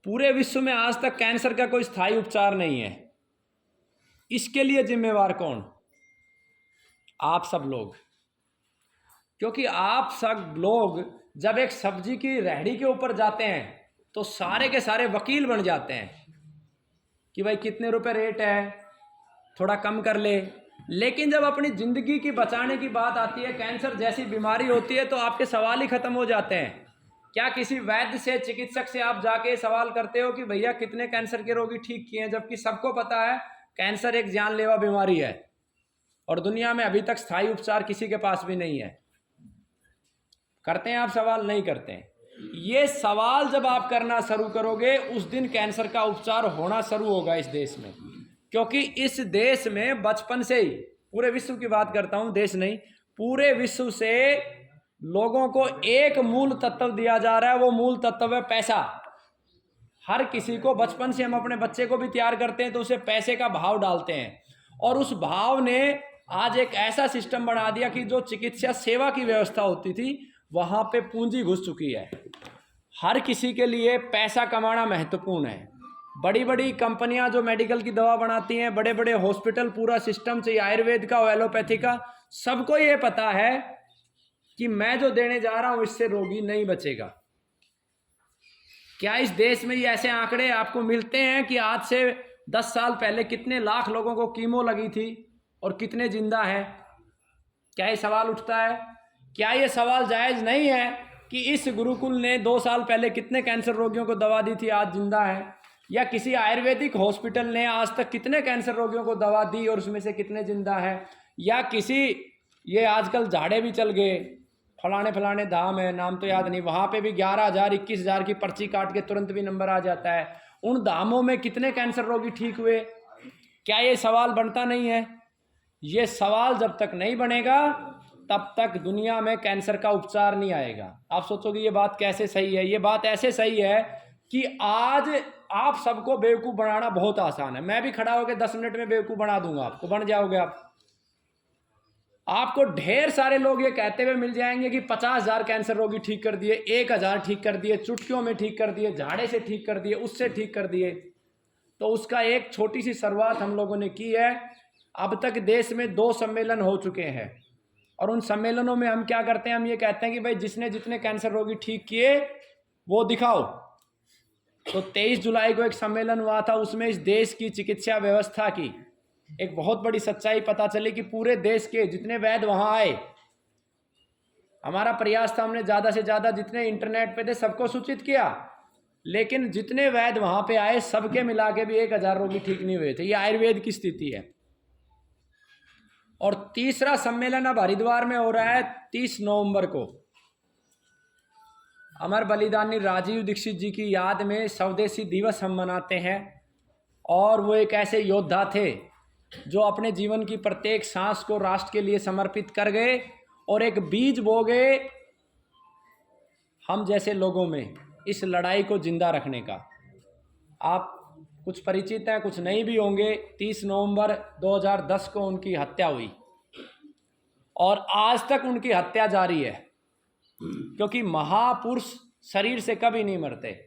पूरे विश्व में आज तक कैंसर का कोई स्थायी उपचार नहीं है। इसके लिए जिम्मेवार कौन? आप सब लोग। क्योंकि आप सब लोग जब एक सब्जी की रेहड़ी के ऊपर जाते हैं तो सारे के सारे वकील बन जाते हैं कि भाई कितने रुपए रेट है, थोड़ा कम कर ले। लेकिन जब अपनी जिंदगी की बचाने की बात आती है, कैंसर जैसी बीमारी होती है, तो आपके सवाल ही खत्म हो जाते हैं। क्या किसी वैद्य से, चिकित्सक से आप जाके सवाल करते हो कि भैया कितने कैंसर के रोगी ठीक किए हैं? जबकि सबको पता है कैंसर एक जानलेवा बीमारी है और दुनिया में अभी तक स्थायी उपचार किसी के पास भी नहीं है। करते हैं आप सवाल? नहीं करते हैं। ये सवाल जब आप करना शुरू करोगे उस दिन कैंसर का उपचार होना शुरू होगा इस देश में। क्योंकि इस देश में बचपन से ही, पूरे विश्व की बात करता हूं, देश नहीं, पूरे विश्व से लोगों को एक मूल तत्व दिया जा रहा है। वो मूल तत्व है पैसा। हर किसी को बचपन से, हम अपने बच्चे को भी तैयार करते हैं तो उसे पैसे का भाव डालते हैं, और उस भाव ने आज एक ऐसा सिस्टम बना दिया कि जो चिकित्सा सेवा की व्यवस्था होती थी वहां पे पूंजी घुस चुकी है। हर किसी के लिए पैसा कमाना महत्वपूर्ण है। बड़ी बड़ी कंपनियां जो मेडिकल की दवा बनाती हैं, बड़े बड़े हॉस्पिटल, पूरा सिस्टम चाहिए आयुर्वेद का और एलोपैथी का, सबको ये पता है कि मैं जो देने जा रहा हूं इससे रोगी नहीं बचेगा। क्या इस देश में ये ऐसे आंकड़े आपको मिलते हैं कि आज से 10 साल पहले कितने लाख लोगों को कीमो लगी थी और कितने जिंदा है? क्या ये सवाल उठता है? क्या ये सवाल जायज नहीं है कि इस गुरुकुल ने 2 साल पहले कितने कैंसर रोगियों को दवा दी थी, आज जिंदा है? या किसी आयुर्वेदिक हॉस्पिटल ने आज तक कितने कैंसर रोगियों को दवा दी और उसमें से कितने जिंदा है? या किसी, ये आजकल झाड़े भी चल गए, फलाने फलाने धाम है, नाम तो याद नहीं, वहाँ पे भी 11,000 21,000 की पर्ची काट के तुरंत भी नंबर आ जाता है। उन धामों में कितने कैंसर रोगी ठीक हुए? क्या ये सवाल बनता नहीं है? ये सवाल जब तक नहीं बनेगा तब तक दुनिया में कैंसर का उपचार नहीं आएगा। आप सोचोगे ये बात कैसे सही है? ये बात ऐसे सही है कि आज आप सबको बेवकूफ़ बनाना बहुत आसान है। मैं भी खड़ा होकर 10 मिनट में बेवकूफ़ बना दूंगा आपको, बन जाओगे आप। आपको ढेर सारे लोग ये कहते हुए मिल जाएंगे कि 50,000 कैंसर रोगी ठीक कर दिए, 1,000 ठीक कर दिए, चुटकियों में ठीक कर दिए, झाड़े से ठीक कर दिए, उससे ठीक कर दिए। तो उसका एक छोटी सी शुरुआत हम लोगों ने की है। अब तक देश में 2 सम्मेलन हो चुके हैं और उन सम्मेलनों में हम क्या करते हैं, हम ये कहते हैं कि भाई जिसने जितने कैंसर रोगी ठीक किए वो दिखाओ। तो 23 जुलाई को एक सम्मेलन हुआ था, उसमें इस देश की चिकित्सा व्यवस्था की एक बहुत बड़ी सच्चाई पता चली कि पूरे देश के जितने वैद्य वहां आए, हमारा प्रयास था, हमने ज़्यादा से ज़्यादा जितने इंटरनेट पे थे सबको सूचित किया, लेकिन जितने वैद्य वहां पे आए सबके मिला के भी 1,000 रोगी ठीक नहीं हुए थे। ये आयुर्वेद की स्थिति है। और तीसरा सम्मेलन अब हरिद्वार में हो रहा है 30 नवंबर को। अमर बलिदानी राजीव दीक्षित जी की याद में स्वदेशी दिवस हम मनाते हैं। और वो एक ऐसे योद्धा थे जो अपने जीवन की प्रत्येक सांस को राष्ट्र के लिए समर्पित कर गए और एक बीज बो गए हम जैसे लोगों में इस लड़ाई को जिंदा रखने का। आप कुछ परिचित हैं, कुछ नहीं भी होंगे। 30 नवंबर 2010 को उनकी हत्या हुई और आज तक उनकी हत्या जारी है। क्योंकि महापुरुष शरीर से कभी नहीं मरते,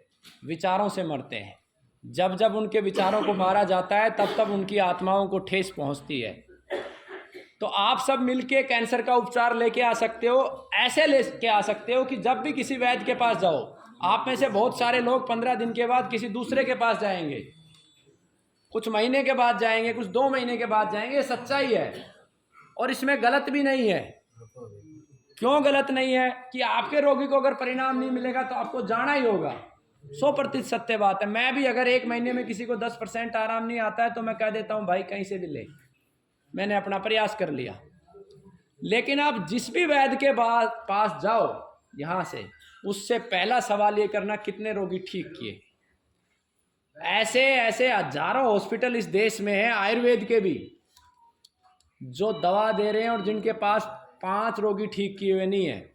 विचारों से मरते हैं। जब जब उनके विचारों को मारा जाता है तब तब उनकी आत्माओं को ठेस पहुंचती है। तो आप सब मिलके कैंसर का उपचार लेके आ सकते हो। ऐसे लेके आ सकते हो कि जब भी किसी वैद्य के पास जाओ, आप में से बहुत सारे लोग 15 दिन के बाद किसी दूसरे के पास जाएंगे, कुछ महीने के बाद जाएंगे, कुछ 2 महीने के बाद जाएंगे। सच्चाई है और इसमें गलत भी नहीं है। क्यों गलत नहीं है? कि आपके रोगी को अगर परिणाम नहीं मिलेगा तो आपको जाना ही होगा। 100% सत्य बात है। मैं भी अगर 1 महीने में किसी को 10% आराम नहीं आता है तो मैं कह देता हूं भाई कहीं से भी ले, मैंने अपना प्रयास कर लिया। लेकिन आप जिस भी वैद्य के पास जाओ यहां से, उससे पहला सवाल ये करना कितने रोगी ठीक किए। ऐसे ऐसे हजारों हॉस्पिटल इस देश में हैं, आयुर्वेद के भी, जो दवा दे रहे हैं और जिनके पास 5 रोगी ठीक किए हुए नहीं है,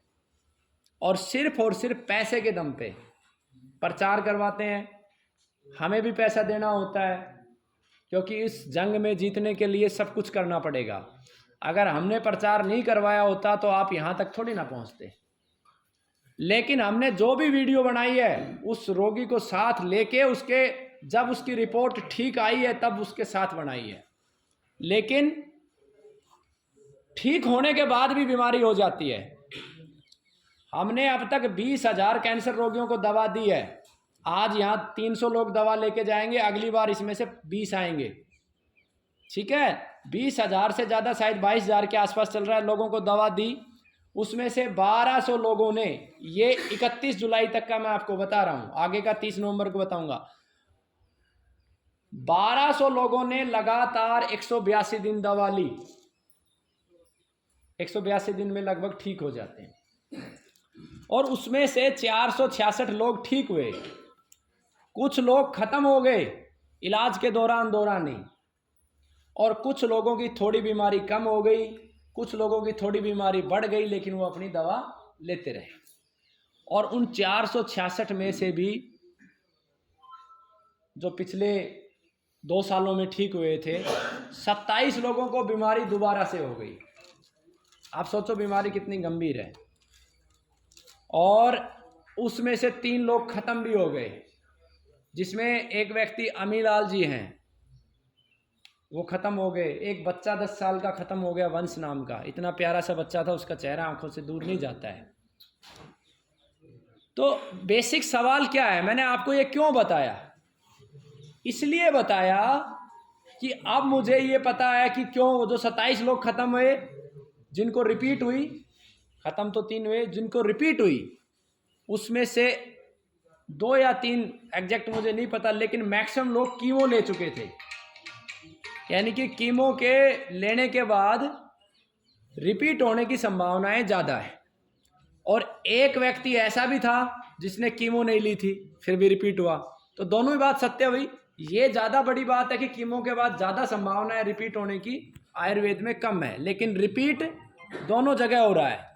और सिर्फ पैसे के दम पे प्रचार करवाते हैं। हमें भी पैसा देना होता है क्योंकि इस जंग में जीतने के लिए सब कुछ करना पड़ेगा। अगर हमने प्रचार नहीं करवाया होता तो आप यहाँ तक थोड़ी ना पहुँचते। लेकिन हमने जो भी वीडियो बनाई है उस रोगी को साथ लेके उसके जब उसकी रिपोर्ट ठीक आई है तब उसके साथ बनाई है। लेकिन ठीक होने के बाद भी बीमारी हो जाती है। हमने अब तक 20,000 कैंसर रोगियों को दवा दी है। आज यहाँ 300 लोग दवा लेके जाएंगे, अगली बार इसमें से 20 आएंगे। ठीक है, 20,000 से ज़्यादा, शायद 22,000 के आसपास चल रहा है, लोगों को दवा दी। उसमें से 1200 लोगों ने, ये 31 जुलाई तक का मैं आपको बता रहा हूँ, आगे का 30 नवंबर को बताऊंगा। 1200 लोगों ने लगातार 182 दिन दवा ली। 182 दिन में लगभग ठीक हो जाते हैं। और उसमें से 466 लोग ठीक हुए। कुछ लोग खत्म हो गए इलाज के दौरान ही, और कुछ लोगों की थोड़ी बीमारी कम हो गई, कुछ लोगों की थोड़ी बीमारी बढ़ गई, लेकिन वो अपनी दवा लेते रहे। और उन 466 में से भी जो पिछले 2 सालों में ठीक हुए थे, 27 लोगों को बीमारी दोबारा से हो गई। आप सोचो बीमारी कितनी गंभीर है। और उसमें से 3 लोग खत्म भी हो गए, जिसमें एक व्यक्ति अमीलाल जी हैं, वो खत्म हो गए। एक बच्चा 10 साल का खत्म हो गया, वंश नाम का, इतना प्यारा सा बच्चा था, उसका चेहरा आंखों से दूर नहीं जाता है। तो बेसिक सवाल क्या है, मैंने आपको ये क्यों बताया? इसलिए बताया कि अब मुझे ये पता है कि क्यों वो जो 27 लोग खत्म हुए, जिनको रिपीट हुई, खत्म तो 3 हुए, जिनको रिपीट हुई उसमें से 2 या 3 एग्जैक्ट मुझे नहीं पता, लेकिन मैक्सिमम लोग कीमो ले चुके थे। यानी कि कीमो के लेने के बाद रिपीट होने की संभावनाएं ज़्यादा है। और एक व्यक्ति ऐसा भी था जिसने कीमो नहीं ली थी, फिर भी रिपीट हुआ। तो दोनों ही बात सत्य हुई। ये ज़्यादा बड़ी बात है कि कीमो के बाद ज़्यादा संभावना है रिपीट होने की, आयुर्वेद में कम है, लेकिन रिपीट दोनों जगह हो रहा है।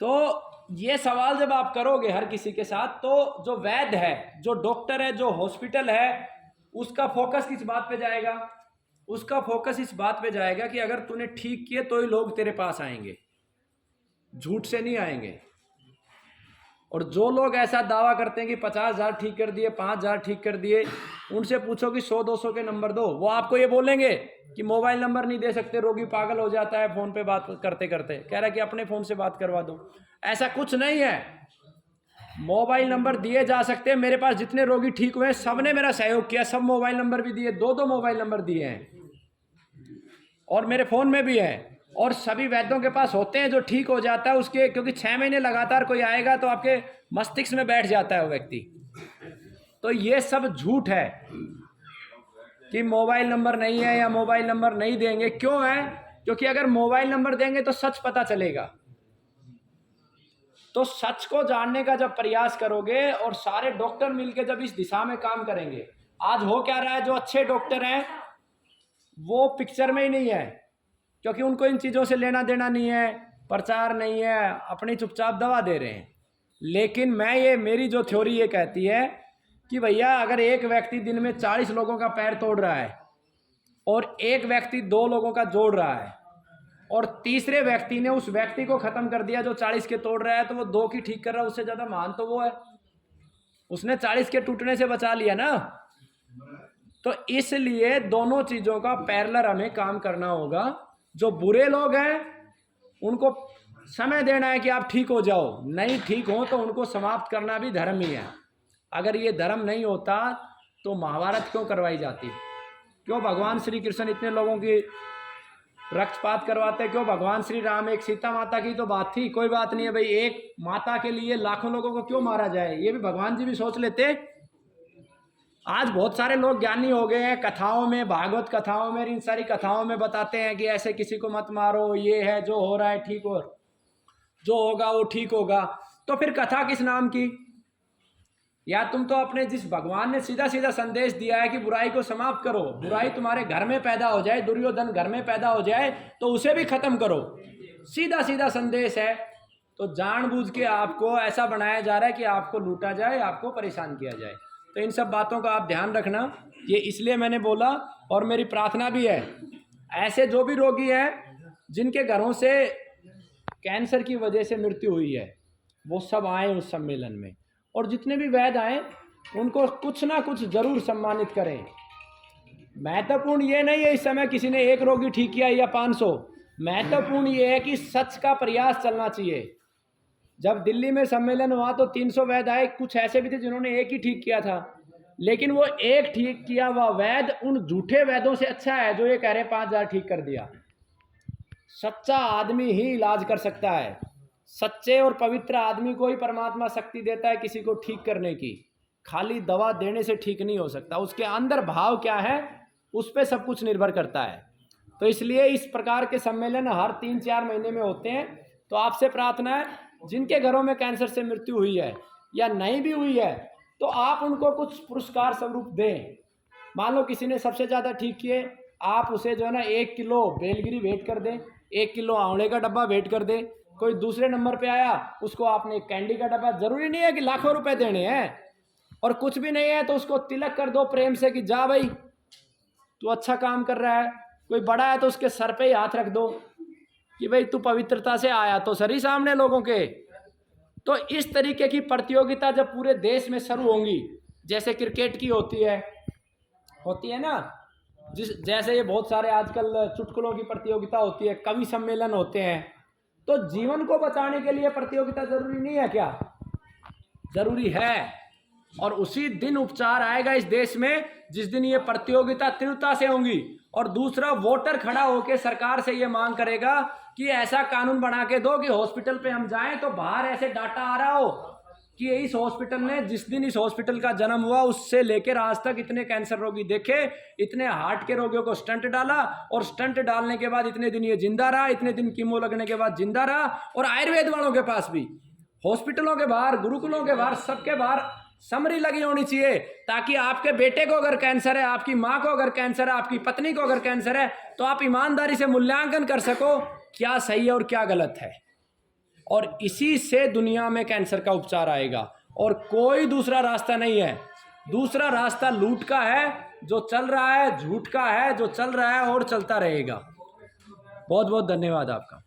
तो ये सवाल जब आप करोगे हर किसी के साथ, तो जो वैद्य है, जो डॉक्टर है, जो हॉस्पिटल है, उसका फोकस किस बात पे जाएगा? उसका फोकस इस बात पे जाएगा कि अगर तूने ठीक किए तो ही लोग तेरे पास आएंगे, झूठ से नहीं आएंगे। और जो लोग ऐसा दावा करते हैं कि 50,000 ठीक कर दिए, 5,000 ठीक कर दिए, उनसे पूछो कि 100-200 के नंबर दो, वो आपको ये बोलेंगे कि मोबाइल नंबर नहीं दे सकते, रोगी पागल हो जाता है फ़ोन पे बात करते करते, कह रहा है कि अपने फ़ोन से बात करवा दो। ऐसा कुछ नहीं है, मोबाइल नंबर दिए जा सकते हैं। मेरे पास जितने रोगी ठीक हुए सब ने मेरा सहयोग किया, सब मोबाइल नंबर भी दिए, 2-2 मोबाइल नंबर दिए हैं, और मेरे फ़ोन में भी है। और सभी वैद्यों के पास होते हैं जो ठीक हो जाता है उसके, क्योंकि 6 महीने लगातार कोई आएगा तो आपके मस्तिष्क में बैठ जाता है वो व्यक्ति। तो ये सब झूठ है कि मोबाइल नंबर नहीं है या मोबाइल नंबर नहीं देंगे। क्यों है? क्योंकि अगर मोबाइल नंबर देंगे तो सच पता चलेगा। तो सच को जानने का जब प्रयास करोगे और सारे डॉक्टर मिलकर जब इस दिशा में काम करेंगे, आज हो क्या रहा है, जो अच्छे डॉक्टर हैं वो पिक्चर में ही नहीं है, क्योंकि उनको इन चीज़ों से लेना देना नहीं है, प्रचार नहीं है, अपनी चुपचाप दवा दे रहे हैं। लेकिन मेरी जो थ्योरी ये कहती है कि भैया अगर एक व्यक्ति दिन में 40 लोगों का पैर तोड़ रहा है और एक व्यक्ति 2 लोगों का जोड़ रहा है और तीसरे व्यक्ति ने उस व्यक्ति को खत्म कर दिया जो 40 के तोड़ रहा है, तो वो 2 की ठीक कर रहा है, उससे ज़्यादा महान तो वो है, उसने 40 के टूटने से बचा लिया ना। तो इसलिए दोनों चीज़ों का पैरेलल हमें काम करना होगा। जो बुरे लोग हैं उनको समय देना है कि आप ठीक हो जाओ, नहीं ठीक हो तो उनको समाप्त करना भी धर्म ही है। अगर ये धर्म नहीं होता तो महाभारत क्यों करवाई जाती? क्यों भगवान श्री कृष्ण इतने लोगों की रक्तपात करवाते? क्यों भगवान श्री राम, एक सीता माता की तो बात थी, कोई बात नहीं है भाई, एक माता के लिए लाखों लोगों को क्यों मारा जाए? ये भी भगवान जी भी सोच लेते। आज बहुत सारे लोग ज्ञानी हो गए हैं, कथाओं में, भागवत कथाओं में, इन सारी कथाओं में बताते हैं कि ऐसे किसी को मत मारो, ये है जो हो रहा है ठीक हो, जो होगा वो ठीक होगा। तो फिर कथा किस नाम की? या तुम तो अपने, जिस भगवान ने सीधा सीधा संदेश दिया है कि बुराई को समाप्त करो, बुराई तुम्हारे घर में पैदा हो जाए, दुर्योधन घर में पैदा हो जाए तो उसे भी खत्म करो, सीधा सीधा संदेश है। तो जानबूझ के आपको ऐसा बनाया जा रहा है कि आपको लूटा जाए, आपको परेशान किया जाए। तो इन सब बातों का आप ध्यान रखना। ये इसलिए मैंने बोला, और मेरी प्रार्थना भी है, ऐसे जो भी रोगी हैं जिनके घरों से कैंसर की वजह से मृत्यु हुई है, वो सब आए उस सम्मेलन में, और जितने भी वैद्य आए उनको कुछ ना कुछ जरूर सम्मानित करें। महत्वपूर्ण ये नहीं है इस समय किसी ने 1 रोगी ठीक किया या 500, महत्वपूर्ण ये है कि सच का प्रयास चलना चाहिए। जब दिल्ली में सम्मेलन हुआ तो 300 वैद्य आए, कुछ ऐसे भी थे जिन्होंने 1 ही ठीक किया था, लेकिन वो 1 ठीक किया हुआ वैद्य उन झूठे वैद्यों से अच्छा है जो ये कह रहे 5000 ठीक कर दिया। सच्चा आदमी ही इलाज कर सकता है, सच्चे और पवित्र आदमी को ही परमात्मा शक्ति देता है किसी को ठीक करने की। खाली दवा देने से ठीक नहीं हो सकता, उसके अंदर भाव क्या है उस पर सब कुछ निर्भर करता है। तो इसलिए इस प्रकार के सम्मेलन हर 3-4 महीने में होते हैं। तो आपसे प्रार्थना है, जिनके घरों में कैंसर से मृत्यु हुई है या नहीं भी हुई है तो आप उनको कुछ पुरस्कार स्वरूप दें। मान लो किसी ने सबसे ज़्यादा ठीक किए, आप उसे जो है ना 1 किलो बेलगिरी भेंट कर दें, 1 किलो आंवले का डब्बा भेंट कर दें। कोई दूसरे नंबर पे आया उसको आपने कैंडी का डब्बा, जरूरी नहीं है कि लाखों रुपए देने हैं, और कुछ भी नहीं है तो उसको तिलक कर दो प्रेम से कि जा भाई तू अच्छा काम कर रहा है। कोई बड़ा है तो उसके सर पे ही हाथ रख दो कि भाई तू पवित्रता से आया तो सर ही सामने लोगों के। तो इस तरीके की प्रतियोगिता जब पूरे देश में शुरू होंगी, जैसे क्रिकेट की होती है ना, जैसे ये बहुत सारे आजकल चुटकुलों की प्रतियोगिता होती है, कवि सम्मेलन होते हैं, तो जीवन को बचाने के लिए प्रतियोगिता जरूरी नहीं है क्या? जरूरी है। और उसी दिन उपचार आएगा इस देश में जिस दिन ये प्रतियोगिता तीव्रता से होंगी। और दूसरा, वोटर खड़ा होकर सरकार से ये मांग करेगा कि ऐसा कानून बना के दो कि हॉस्पिटल पे हम जाएं तो बाहर ऐसे डाटा आ रहा हो कि इस हॉस्पिटल ने जिस दिन इस हॉस्पिटल का जन्म हुआ उससे लेकर आज तक इतने कैंसर रोगी देखे, इतने हार्ट के रोगियों को स्टंट डाला, और स्टंट डालने के बाद इतने दिन ये जिंदा रहा, इतने दिन कीमो लगने के बाद जिंदा रहा। और आयुर्वेद वालों के पास भी, हॉस्पिटलों के बाहर, गुरुकुलों के बाहर, सबके बाहर समरी लगी होनी चाहिए, ताकि आपके बेटे को अगर कैंसर है, आपकी माँ को अगर कैंसर है, आपकी पत्नी को अगर कैंसर है, तो आप ईमानदारी से मूल्यांकन कर सको क्या सही है और क्या गलत है। और इसी से दुनिया में कैंसर का उपचार आएगा, और कोई दूसरा रास्ता नहीं है। दूसरा रास्ता लूट का है, जो चल रहा है, झूठ का है, जो चल रहा है और चलता रहेगा। बहुत बहुत धन्यवाद आपका।